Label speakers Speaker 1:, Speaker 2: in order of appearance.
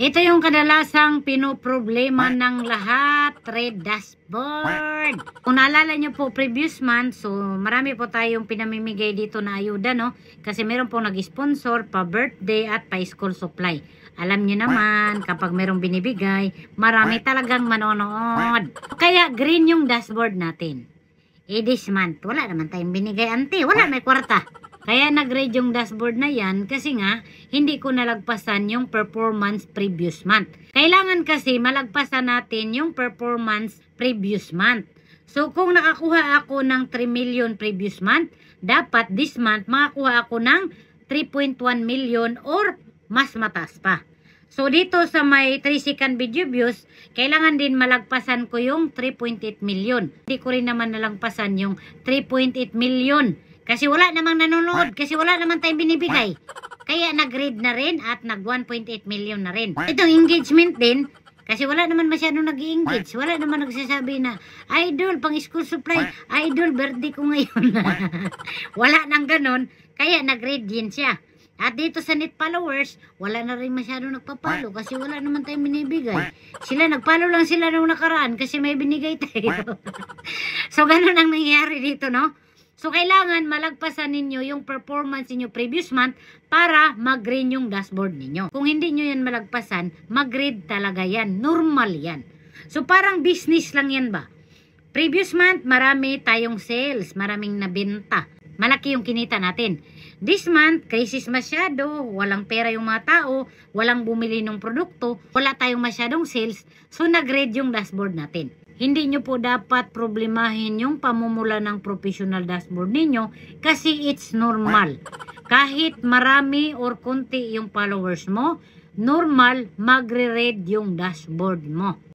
Speaker 1: Ito yung kadalasang pinoproblema ng lahat, red dashboard. Kung naalala nyo po previous month, so marami po tayong pinamimigay dito na ayuda, no? Kasi meron po nag-sponsor pa birthday at pa school supply. Alam nyo naman, kapag merong binibigay, marami talagang manonood. Kaya green yung dashboard natin. This month, wala naman tayong binigay, ante. Wala, may kwarta. Kaya nag-red yung dashboard na yan kasi nga hindi ko nalagpasan yung performance previous month. Kailangan kasi malagpasan natin yung performance previous month. So kung nakakuha ako ng 3 million previous month, dapat this month makakuha ako ng 3.1 million or mas mataas pa. So dito sa may 3 second video views, kailangan din malagpasan ko yung 3.8 million. Hindi ko rin naman nalagpasan yung 3.8 million. Kasi wala namang nanonood. Kasi wala naman tayong binibigay. Kaya nag-read na rin at nag 1.8 million na rin. Itong engagement din. Kasi wala naman masyadong nag-engage. Wala naman nagsasabi na, idol, pang school supply. Idol, birthday ko ngayon. Wala nang ganon. Kaya nag-read din siya. At dito sa net followers, wala na rin masyadong nagpapalo. Kasi wala naman tayong binibigay. Sila, nagpalo lang sila nung nakaraan. Kasi may binigay tayo. So, ganon ang nangyayari dito, no? So, kailangan malagpasan ninyo yung performance ninyo previous month para mag-green yung dashboard ninyo. Kung hindi nyo yan malagpasan, mag-red talaga yan. Normal yan. So, parang business lang yan ba? Previous month, marami tayong sales. Maraming nabenta. Malaki yung kinita natin. This month, crisis masyado. Walang pera yung mga tao. Walang bumili ng produkto. Wala tayong masyadong sales. So, nag-red yung dashboard natin. Hindi nyo po dapat problemahin yung pamumula ng professional dashboard ninyo kasi it's normal. Kahit marami or konti yung followers mo, normal magre-red yung dashboard mo.